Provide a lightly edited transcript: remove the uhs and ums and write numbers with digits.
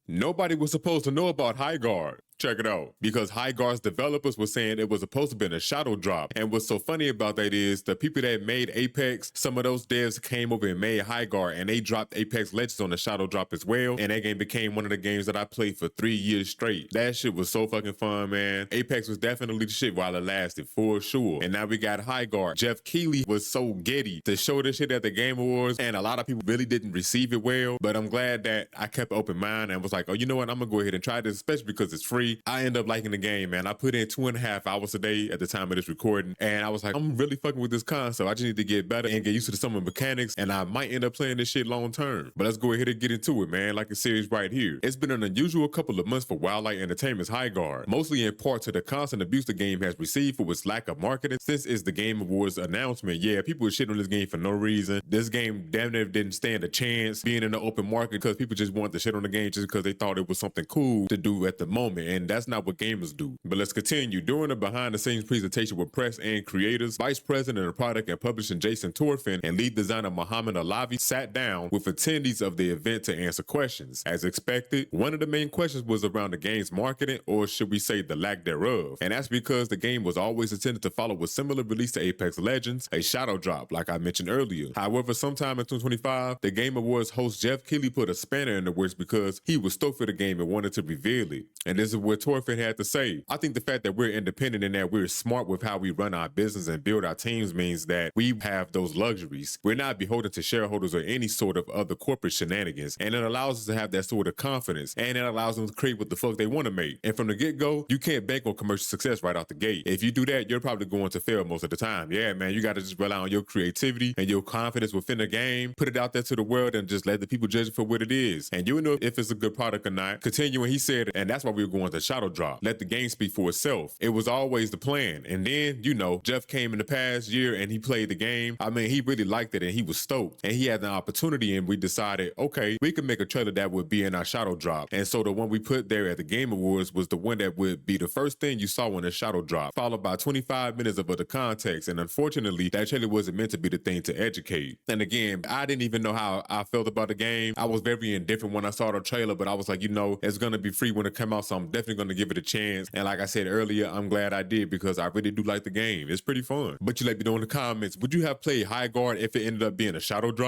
Nobody was supposed to know about Highguard. Check it out. Because Hygarde's developers were saying it was supposed to be a shadow drop. And what's so funny about that is the people that made Apex, some of those devs came over and made Hygarde, and they dropped Apex Legends on the shadow drop as well. And that game became one of the games that I played for 3 years straight. That shit was so fucking fun, man. Apex was definitely the shit while it lasted, for sure. And now we got Hygarde. Geoff Keighley was so giddy to show this shit at the Game Awards, and a lot of people really didn't receive it well. But I'm glad that I kept open mind and was like, oh, you know what? I'm gonna go ahead and try this, especially because it's free. I end up liking the game, man. I put in 2.5 hours a day at the time of this recording, and I was like, I'm really fucking with this console. I just need to get better and get used to some of the mechanics, and I might end up playing this shit long term. But let's go ahead and get into it, man, like it says right here. It's been an unusual couple of months for Wildlight Entertainment's Hygarde, mostly in part to the constant abuse the game has received for its lack of marketing. Since it's the Game Awards announcement, yeah, people were shitting on this game for no reason. This game damn near didn't stand a chance being in the open market because people just wanted to shit on the game just because they thought it was something cool to do at the moment, and that's not what gamers do. But let's continue. During a behind-the-scenes presentation with press and creators, Vice President of Product and Publishing Jason Torfin and lead designer Mohammed Alavi sat down with attendees of the event to answer questions. As expected, one of the main questions was around the game's marketing, or should we say the lack thereof. And that's because the game was always intended to follow a similar release to Apex Legends, a shadow drop, like I mentioned earlier. However, sometime in 2025, the Game Awards host Geoff Keighley put a spanner in the works because he was stoked for the game and wanted to reveal it. And this is what Torfin had to say. I think the fact that we're independent and that we're smart with how we run our business and build our teams means that we have those luxuries. We're not beholden to shareholders or any sort of other corporate shenanigans. And it allows us to have that sort of confidence. And it allows them to create what the fuck they want to make. And from the get-go, you can't bank on commercial success right out the gate. If you do that, you're probably going to fail most of the time. Yeah, man, you got to just rely on your creativity and your confidence within the game. Put it out there to the world and just let the people judge it for what it is. And you'll know if it's a good product or not. Continuing, he said, and that's why we were going to shadow drop. Let the game speak for itself. It was always the plan. And then, you know, Geoff came in the past year and he played the game. I mean, he really liked it and he was stoked. And he had an opportunity and we decided, okay, we could make a trailer that would be in our shadow drop. And so the one we put there at the Game Awards was the one that would be the first thing you saw in the shadow drop, followed by 25 minutes of other context. And unfortunately, that trailer wasn't meant to be the thing to educate. And again, I didn't even know how I felt about the game. I was very indifferent when I saw the trailer, but I was like, you know, it's going to be free when it comes out, so I'm definitely going to give it a chance. And like I said earlier, I'm glad I did because I really do like the game. It's pretty fun. But you let me know in the comments, would you have played Hygarde if it ended up being a shadow drop?